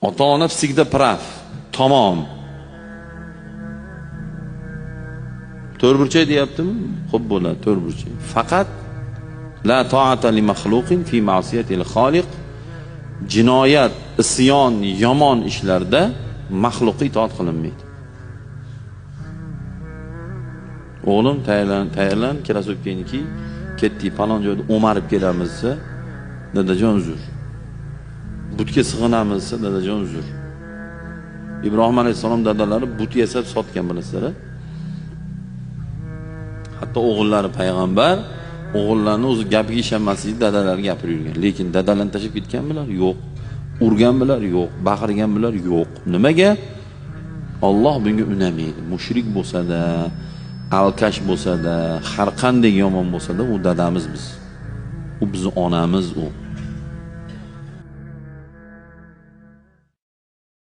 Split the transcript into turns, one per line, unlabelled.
Ota-ona всегда прав. Tamom. To'rtburchak deyaptimi? Xo'p bo'ladi, to'rtburchak. Faqat la ta'ata li makhluqin fi ma'siyatil xoliq. Jinoyat, isyon, yomon ishlarda maxluqqa itoat qilinmaydi. O'g'lim tayyorlan, kirasib keyniki, ketdik falon joyda o'marib kelamiz desa, dadajon uzr. Butga sig'inamiz desa, dadajon uzr. Ibrohim alayhisalom dadalari but yasab sotgan bilasizlar. Hatto o'g'illari payg'ambar, o'g'illarni o'zi gapiga ishonmaslik dadalari gapirib yurgan. Lekin dadalarni tashib ketganmilar? Yo'q. Urganmilar? Yo'q. Baqirganmilar? Yo'q. Nimaga? Alloh bunga unamaydi. Mushrik bo'lsa-da, alkash bo'lsa-da, har qanday yomon bo'lsa-da, u dadamiz biz. U bizning onamiz u.